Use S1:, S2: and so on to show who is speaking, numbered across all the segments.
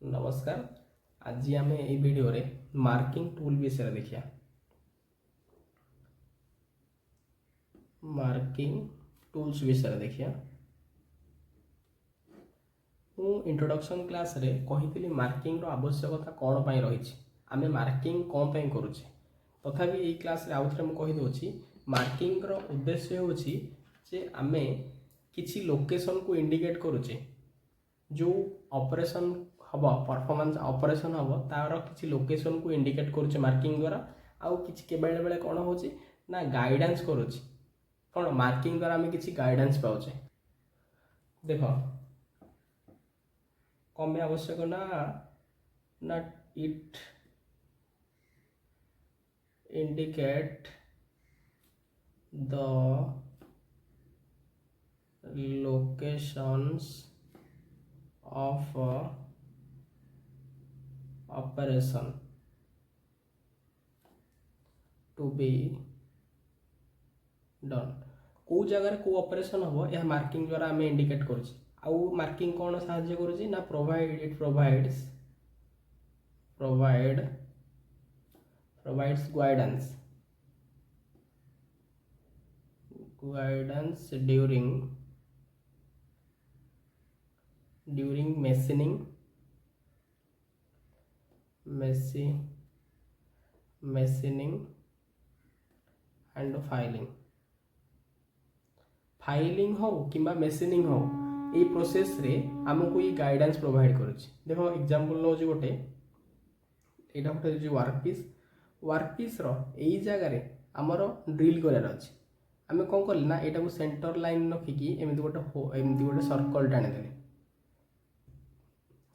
S1: नमस्कार। आज आम ये वीडियो रे मार्किंग टूल विषय देखिया। मार्किंग टूल्स विषय देखिया। मु इंट्रोडक्शन क्लास रे कही मार्किंग रो आवश्यकता कौन पाई रही। आमे मार्किंग कौन पाई करूचे तथापि ये क्लास रे आउथरे मु कहि दोछि मार्किंग रो उद्देश्य होछि जे आमे किछि लोकेशन को इंडिकेट करूचे जो ऑपरेशन हम परफॉर्मेंस ऑपरेशन हम तार किसी लोकेशन को इंडिकेट करुचे मार्किंग द्वारा आउ किसी बेले बेले कौन हो ना गाइडेंस करुचे कौन मार्किंग द्वारा आम किसी गाइडेंस पाचे। देख कम आवश्यक ना ना it indicate the locations of operation to be done। को जगह को ऑपरेशन हम यह मार्किंग द्वारा आम इंडिकेट कर मार्किंग कौन साहाଯ୍य करुच्ची ना provides guidance during machining and filing हो कि मेसिनिंग हो ये प्रोसेस रे आमको ये गाइडेंस प्रोवाइड करुच्ची। देखो एग्जांपल नो गोटे यहाँ गोटे वर्कपीस यही जगार आमर ड्रिल करार अच्छे आम कौन कले ना यहाँ सेंटर लाइन रखिकी एमती गोटे सर्कल टाणीदे।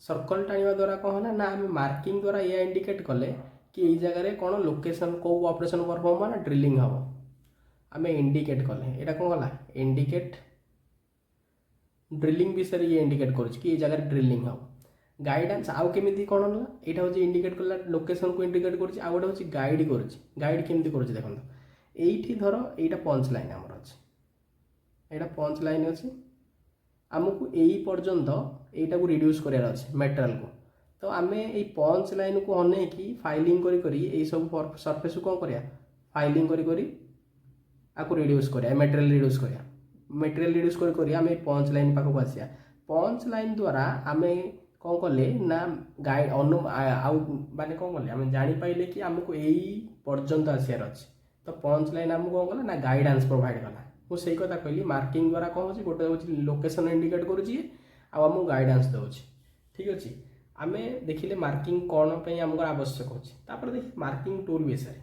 S1: सर्कल टाणिया द्वारा कौन है ना आम मार्किंग द्वारा या इंडिकेट कले कि यही जगह कौन लोकेशन कौ ऑपरेशन परफॉर्म ना ड्रिलिंग हम आम इंडिकेट कले यहाँ कौन गला इंडिकेट ड्रिलिंग विषय ये इंडिकेट कि जगह ड्रिलिंग हम। गाइडेंस आउ केमी कौन है यहाँ हूँ इंडिकेट कला लोकेशन को इंडिकेट कर गोटे हूँ गाइड गाइड केमती कर देखो ये धर यहाँ पंच लाइन आमर अच्छे यहाँ पंच लाइन अच्छी आमको यही पर्यंत यहीटा को रिड्यूस करार अच्छे मेटेरियल को तो आम ये पंच लाइन को अनेक फाइलिंग करी सब सरफेस को कौन करा फाइलिंग आपको रिड्यूस करा मेटेरियल रिड्यूस करी आम पंच लाइन पाखक आसिया। पंच लाइन द्वारा आम कौन कले ना गाइड आउ माने कौन कले आम जापारे कि आमको यही पर्यंत आसार अच्छे तो पंच लाइन आमको कौन कला ना गाइडेंस प्रोवाइड कला। मुझे कथा कहली मार्किंग द्वारा कौन हो गोटे हूँ लोकेशन इंडिकेट करुच्ची आमको गाइडेंस दूसरी। ठीक अच्छे आम देखिले मार्किंग कौन पे आमको आवश्यक होपर देख मार्किंग टूल विषय।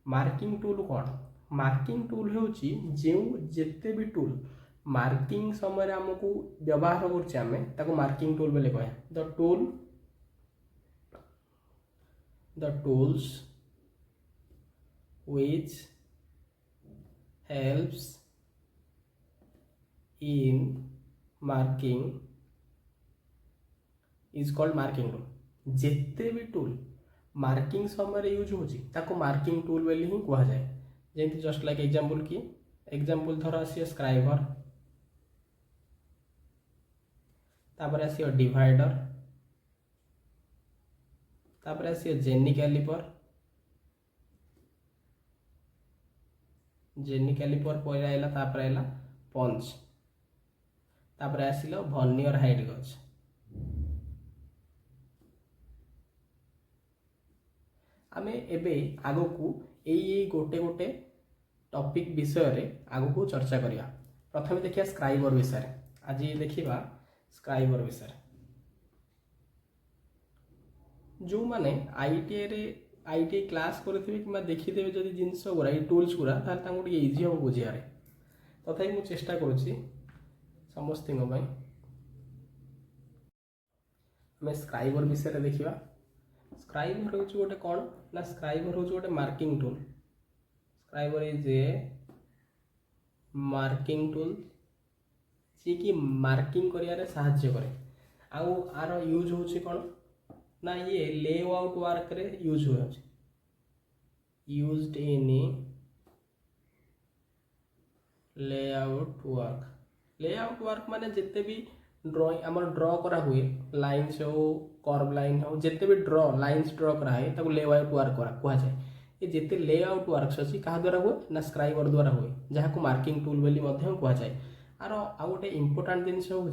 S1: मार्किंग टूल कौन मार्किंग टूल हूँ जो जिते भी टूल मार्किंग समय आमको व्यवहार करें मार्किंग टूल बोले कह the tools which helps in marking is called marking tool। जिते भी टूल मार्किंग समय यूज हो मार्किंग टूल बोली ही कह जाए। जैसे जस्ट लाइक एग्जांपल की एग्जांपल धर आसी स्क्राइबर तापर आसी डिवाइडर तापर आसी जेनी कैलिपर पर आइला तापर आइला पंच तापर आसिला वर्नियर हाइट गज। आमे एबे आगो को यही गोटे गोटे टॉपिक विषय रे आगो को चर्चा करिया। प्रथम देखिया स्क्राइबर विषय। आज देखिबा स्क्राइबर विषय जो माने आईटीआई क्लास करथिबे किबा देखिदेबे जदि जिंस गुरा ई टूल्स गुरा तार तांगो टिके इजी हो बुझियारे तथापि मु चेष्टा करूची समस्तिंग भाई आम स्क्राइबर विषय देखिबा। स्क्राइबर हूँ गोटे कौन ना स्क्राइबर हूँ गोटे marking tool. Scriber is a marking tool जी कि मार्किंग करियारे साहाଯ୍य करे। आउ आर यूज होची कौन ना ये लेआउट वर्क रे यूज हुए यूज्ड इन लेआउट वर्क माने जिते भी ड्रॉइंग आम ड्र करा हुए लाइन्स हो कर्व लाइन हो जिते भी ड्र लाइन्स ड्र कराए लेआउट वर्क कहुए ये जिते लेआउट वर्क्स अच्छी क्या द्वारा हुए ना स्क्राइबर द्वारा हुए जहाँ को मार्किंग टूल बोली कहुए आर आउ गोटे इम्पोर्टाट जिनस हूँ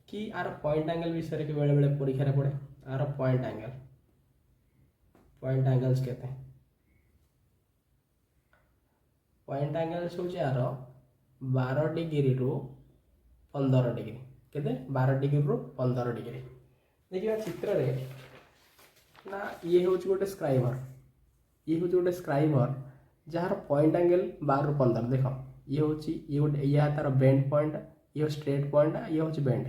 S1: कि आर पॉइंट एंगल विषय बेले बेले परीक्षा पड़े आर पॉइंट एंगल्स केते पॉइंट एंगल्स हूँ आर 12 डिग्री रु 15 डिग्री केते 12 डिग्री रु 15 डिग्री देखिए चित्र रे ना ये हूँ गोटे स्क्राइबर ये हूँ गोटे स्क्राइबर जार पॉइंट एंगल 12 रु 15 देख ये हूँ ये गोटे या तार बेंड पॉइंट ये स्ट्रेट पॉइंट ये हूँ बेंड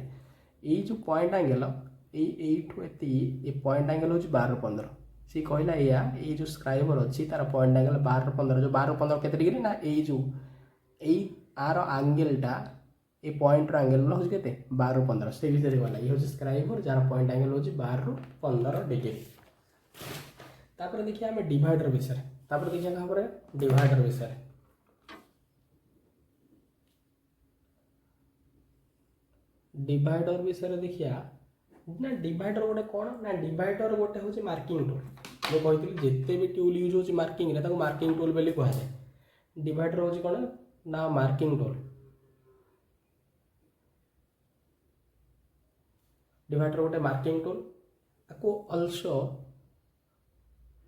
S1: ये जो पॉइंट एंगल ये पॉइंट एंगल हूँ 12 रु 15 सी कहला या ये जो स्क्राइबर अच्छी तार पॉइंट एंगल 12 रु 15 जो 12 रु 15 केते डिग्री ना ये जो आर एंगलटा ये पॉइंट एंगल हूँ के 12 रु 15 से विषय गला ये हूँ स्क्राइबर जार पॉइंट एंगल हूँ 12 रु 15 डिग्री तापर देखिए आम डिवाइडर विषय तापर देखिए क्या डिवाइडर विषय डिवाइडर विषय देखिया ना डिवाइडर गोटे कौन ना डिवाइडर गोटे हूँ मार्किंग टूल जो कही जिते भी टूल यूज हो मार्किंग मार्किंग टूल बोली कहुए डिवाइडर हूँ कौन ना मार्किंग टूल डिवाइडर गोटे मार्किंग टूल आपको अल्सो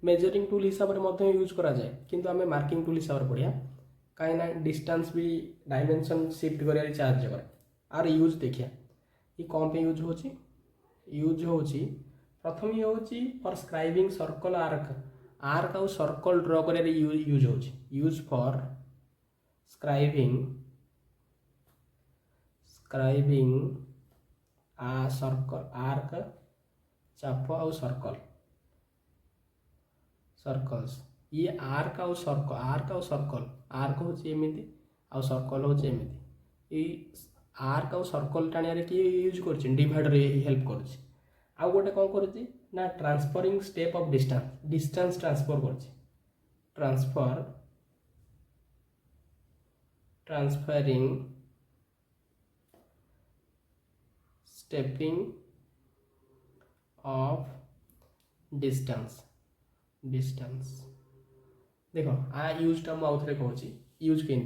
S1: मेजरिंग टूल हिसाब से यूज करा जाए किंतु आम मार्किंग टूल हिसाब से पढ़िया कहीं डिस्टेंस भी डायमेंशन शिफ्ट कर साहय करे आर यूज देखिए ये कौन पे यूज हो प्रथम ये हूँ for scribing circle arc arc of circle draw कर यूज हो use for scribing a circle arc चाप आउ सर्कल्स ये आर्क आउ सर्कल आर्क हूँ एमती आउ सर्कल हूँ एमती आर्क आउ सर्कल टाणिया किए यूज कर डिवाइडर हेल्प कर आउ गोटे कौन कर ना transferring step of distance transfer कर ट्रांसफरिंग स्टेपिंग ऑफ डिस्टेंस देखो आ यूजटा मुझे कहूँ यूज के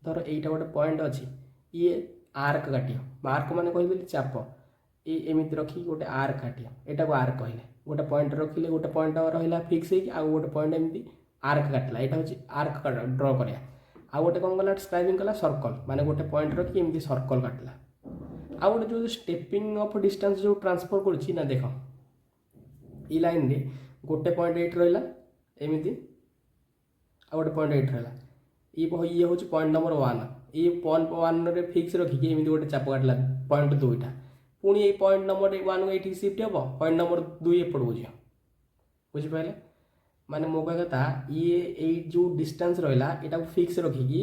S1: धर यहीटा गोटे पॉइंट अच्छी ये आर्क काटियो आर्क मान कही चाप ये एमती रखी गोटे आर्क काटियो यहाँ को आर्क कहले गोटे पॉइंट रखिले गोटे पॉइंट रहा फिक्स हो गोटे पॉइंट एमती आर्क काटला यहाँ हूँ आर्क ड्र करा आउ गोटे कौन कला स्क्राइबिंग कला सर्कल माने गोटे पॉइंट रखी एमती सर्कल काटला आउ गोटे जो स्टेपिंग ऑफ डिस्टेंस जो ट्रांसफर करुच्ची ना देख ये लाइन रे गोटे पॉइंट एट रहा एमती आउ गोटे पॉइंट एट रहा ये हूँ पॉइंट नंबर 1 ये पॉइंट 1 रे फिक्स रखिकी एमती गोटे चाप काटला पॉइंट 2टा पुणी ये पॉइंट नंबर 1 ये शिफ्ट हम पॉइंट नंबर 2 एपटू जी बुझिपारे माने मो कह कथा ये जो डिस्टेंस रहा यहाँ फिक्स रखिकी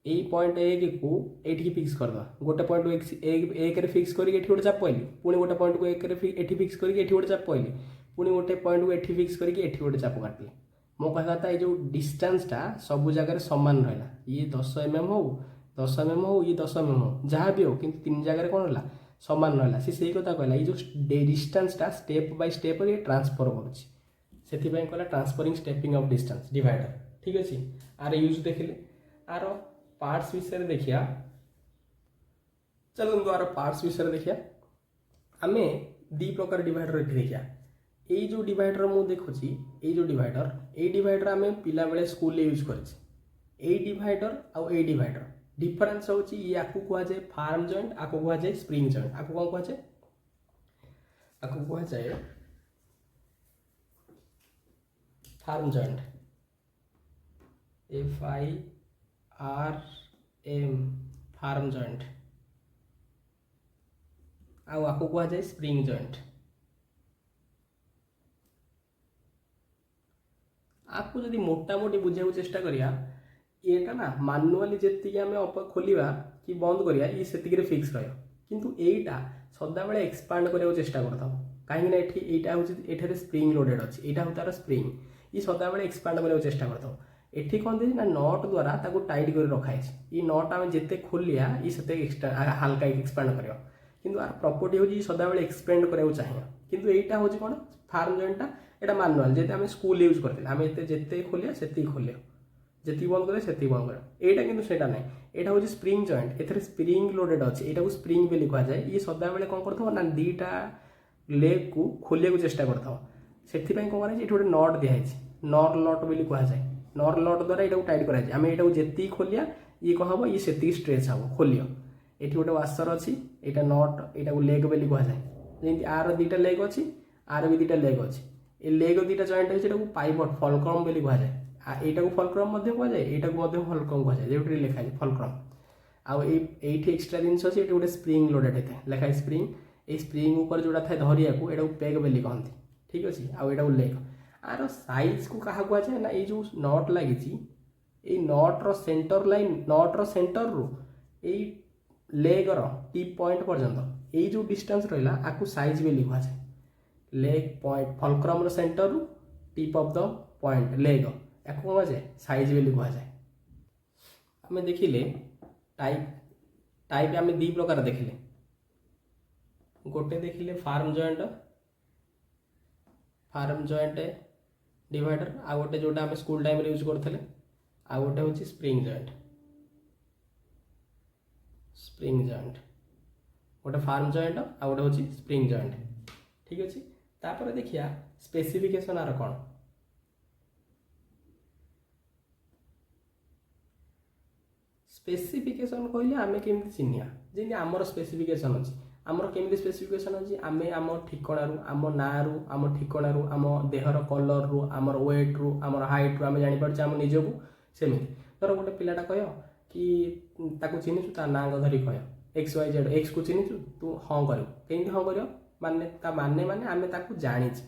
S1: यही पॉइंट 1 को ये फिक्स करदे गोटे पॉइंट एक फिक्स करके गोटे चाप पहली पुणी गोटे पॉइंट को एक फिक्स करके गोटे चाप पहली पुणी गोटे पॉइंट को ये फिक्स करके गोटे चाप काटली मो कह कथा ये जो डिस्टेंसटा सब जगह सामान रहा ये 10 mm हो 10 mm हो ये 10 mm हो जहाँ भी हो कि 3 जगह कौन रहा सामान रहा से कथा कहला ये जो डिस्टेंसटा स्टेप बाय स्टेप ये ट्रांसफर कर कहला transferring stepping of distance divider ठीक अच्छे आर यूज देखिले आर पार्ट्स विषय देखिया चलो आर पार्ट्स विषय देखिया आम दी प्रकार डिवाइडर देखिया ये जो डिवाइडर मु देखुची ये जो डिवाइडर आम पिला बेले स्कूल यूज कर डिवाइडर आउ ए डिवाइडर डिफरेन्स हूँ ये आपको कहुए फार्म जॉइंट आपको कहुए स्प्रिंग जॉइंट आपको कौन कहुए आपको कहुए firm joint FIRM firm joint आपको कहुए स्प्रिंग जॉइंट आपको जब मोटामोटी बुझा चेष्टा करिया येटा ना मानुआली जी आम खोलिया कि बंद करिया ये से फिक्स रहा किंतु एटा सदा बेले एक्सपांड करने चेष्टा करता कहीं एटा हूँ स्प्रिंग लोडेड अच्छी यहाँ हूँ तार स्प्रिंग ये सदा बेले एक्सपांड करने चेष्टा करता एठी कौन दे ना नट द्वारा ताको टाइट कर रखाई ये नट आम जिते खोलिया ये से हल्का एक्सपांड कर কিন্তু आर प्रॉपर्टी होची सदाबेले एक्सपेंड कराया चाहिए किंतु एटा होची कोन फार्म जॉइंटटा एटा मैनुअल जेते आम स्कूल यूज करते आम जिते खोलिया से खोलिया जी बंद करें से बंद कर एटा किंतु सेटा नहीं एटा होची स्प्रिंग जॉइंट एथरे स्प्रिंग लोडेड अच्छे एटा को स्प्रिंग बेली कहा जाए ये सदाबेले कौन करथो ना दीटा लेग को खोलिया को चेष्टा करथो सेथिपाई कौन कराई गोटे नट दिखाई नर लट बोली कहा जाए नर लट द्वारा एटा को टाइट कराई आम एटा को जेती खोलिया ये कौन हम ये से स्ट्रेच हम खोलियो ये गोटे वाशर अच्छी यहाँ नट यहाँ लेग बोली कहा जाए जमी आर दीटा लेग अच्छी आर भी दीटा लेग अच्छी ये लेग दीटा जॉइंट होती पाइवट फलक्रम बोली कहा जाए यहाँ को फलक्रम कहा जाए यहाँ को फलक्रम कहा जाए जो लिखा है फलक्रम आउ ये एक्सट्रा जिन अच्छे ये गोटे स्प्रिंग लोडेड होता है लिखा है स्प्रिंग ये स्प्रिंग ऊपर जोड़ा था धरिया को यहाँ पेग बोली कहते ठीक अच्छे आउ यहाँ लेग आर साइज को क्या कहा जाए ना ये जो नट लगी Notre centre line Notre centre रू यही लेगर टिप पॉइंट पर्यंत यही जो डिस्टेंस रहा आपको साइज बोली कहा जाए लेग पॉइंट फलक्रम सेंटर रू tip of the point leg या कहा जाए साइज बोली कहा जाए आम देखिले टाइप टाइप आम दी प्रकार देखिले गोटे देखिले फार्म जॉइंट डिवाइडर आ गोटे जोटा आम स्कूल टाइम यूज करते आ गोटे हूँ स्प्रिंग जॉइंट गोटे फार्म जॉइंट आ गोटे हूँ स्प्रिंग जॉइंट ठीक अच्छे तापर देखिया स्पेसिफिकेशन आर कौन स्पेसिफिकेशन कहले आम केमती चिन्हिया जमी आमर स्पेसिफिकेशन अच्छी आमर केमती स्पेसिफिकेशन अच्छी आम आम ठिकाणु आम ना रु आम ठिकाणु आम देहर कलर रु आमर वेट रु आमर हाइट रु आम जापर आम निजक सेमती धर गोटे पिलाटा कह कि ताको चिन्हिचु ता ना धरी कह एक्स वाई जेड एक्स को चिन्हिचु तू हाँ कर कहीं हाँ कर माने माने आम ताको जानीचे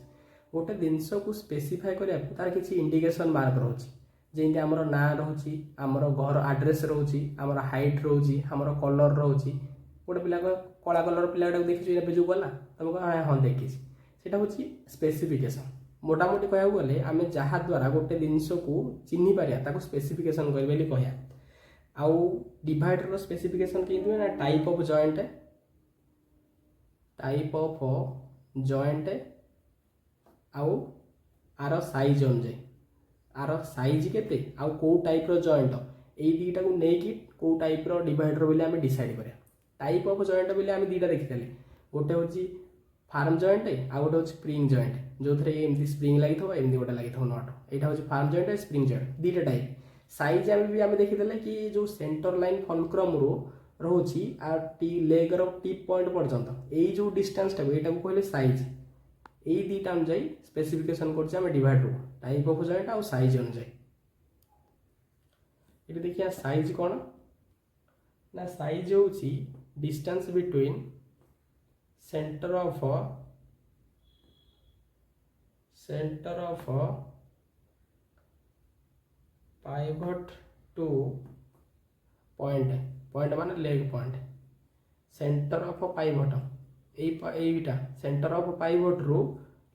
S1: गोटे जिनस को स्पेसिफाई करा तार किसी इंडिकेशन मार्क रोचे जमी आमर ना रोचे आमर घर आड्रेस रोचे आमर हाइट रोचे आमर कलर रोचे गोटे पिला कला कलर पिलाटा देखी जो गला तुम कह हाँ देखी से हूँ स्पेसिफिकेशन मोटामोटी कह गले आम जहाँ द्वारा गोटे जिनस को चिन्ह पारिया स्पेसिफिकेशन कर कह आउ डिवाइडर स्पेसिफिकेशन के ना टाइप ऑफ जॉइंट आउ आर साइज अनुजाई आर साइज केते आउ को टाइप रो जॉइंट यही दीटा को लेकिन को टाइप रो डिवाइडर बोली आम डिसाइड करा टाइप ऑफ जॉइंट बोली आम दीटा देखी गोटे हूँ फार्म जॉइंट आ गोटे हूँ स्प्रिंग जॉइंट जो थे एमती स्प्रिंग लगी एमती गोटे लगी नट यहाँ हूँ फार्म जॉइंट स्प्रिंग जॉइंट दीटा टाइप साइज भी आम देखीदे कि जो सेंटर लाइन फलक्रम रोची आ लेगर टिप पॉइंट पर्यंत यही जो डिस्टेंस टाइम यहाँ को कहले साइज यही दीटा अनुजाई स्पेसिफिकेशन कर डिवाइड रू टाइप ऑफ जॉइंट आ साइज अनुजाई ये देखिए साइज कौन ना साइज हूँ distance between centre of pivot to point point माने leg point centre of pivot यहीटा सेंटर ऑफ पाइवट रू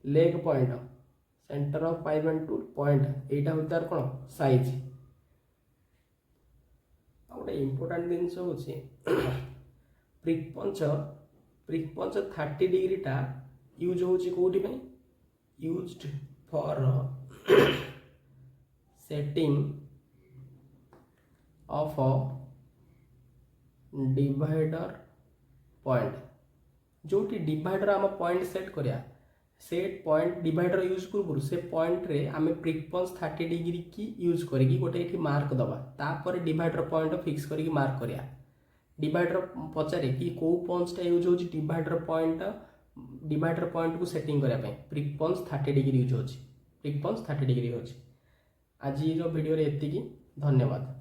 S1: leg point centre of pivot to point यहाँ हूँ तार कौन साइज गोटे इम्पोर्टाट जिनस हूँ प्रिकपंच 30 डिग्रीटा यूज होची कोठी में used for setting of divider point जोटी डिवाइडर आम पॉइंट सेट करिया सेट पॉइंट डिवाइडर यूज पूर्व से पॉइंट रे आम प्रिकपंच 30 डिग्री की यूज करके गोटे ये मार्क दबा तापर डिवाइडर पॉइंट फिक्स करके मार्क करिया डिवाइडर पचारे कि कौ पंचटा यूज हो डिवाइडर पॉइंट को सेटिंग करने प्रिकपंच 30 डिग्री यूज हो प्रिकपंच 30 डिग्री हो आज वीडियो एति धन्यवाद।